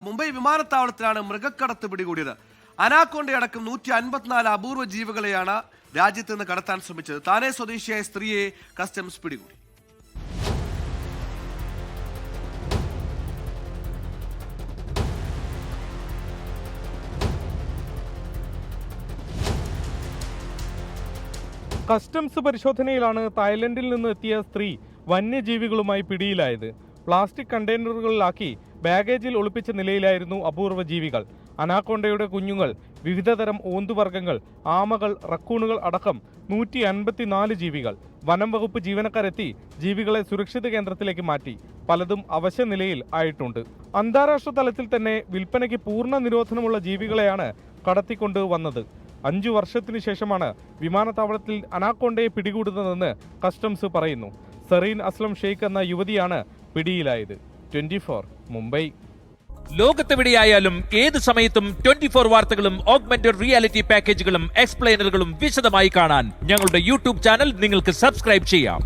മുംബൈ വിമാനത്താവളത്തിലാണ് മൃഗക്കടത്ത് പിടികൂടിയത്. അനാക്കോണ്ടയടക്കം 154 അപൂർവ ജീവികളെയാണ് രാജ്യത്ത് നിന്ന് കടത്താൻ ശ്രമിച്ചത്. താനെ സ്വദേശിയായ സ്ത്രീയെ കസ്റ്റംസ് പിടികൂടി. കസ്റ്റംസ് പരിശോധനയിലാണ് തായ്ലൻഡിൽ നിന്ന് എത്തിയ സ്ത്രീ വന്യജീവികളുമായി പിടിയിലായത്. പ്ലാസ്റ്റിക് കണ്ടെയ്നറുകളിലാക്കി ബാഗേജിൽ ഒളിപ്പിച്ച നിലയിലായിരുന്നു അപൂർവ ജീവികൾ. അനാക്കോണ്ടയുടെ കുഞ്ഞുങ്ങൾ, വിവിധതരം ഓന്തുവർഗ്ഗങ്ങൾ, ആമകൾ, റക്കൂണുകൾ അടക്കം 154 ജീവികൾ. വനം വകുപ്പ് ജീവനക്കാരെത്തി ജീവികളെ സുരക്ഷിത കേന്ദ്രത്തിലേക്ക് മാറ്റി. പലതും അവശ നിലയിൽ ആയിട്ടുണ്ട്. അന്താരാഷ്ട്ര തലത്തിൽ തന്നെ വിൽപ്പനയ്ക്ക് പൂർണ്ണ നിരോധനമുള്ള ജീവികളെയാണ് കടത്തിക്കൊണ്ട് വന്നത്. 5 വർഷത്തിനു ശേഷമാണ് വിമാനത്താവളത്തിൽ അനാക്കോണ്ടയെ പിടികൂടുന്നതെന്ന് കസ്റ്റംസ് പറയുന്നു. സെറീൻ അസ്ലം ഷെയ്ഖ് എന്ന യുവതിയാണ് പിടിയിലായത്. 24 മുംബൈ. ലോകത്തെവിടെയായാലും ഏത് സമയത്തും 24 വാർത്തകളും ഓഗ്മെന്റഡ് റിയാലിറ്റി പാക്കേജുകളും എക്സ്പ്ലെയിനറുകളും വിശദമായി കാണാൻ ഞങ്ങളുടെ യൂട്യൂബ് ചാനൽ നിങ്ങൾക്ക് സബ്സ്ക്രൈബ് ചെയ്യാം.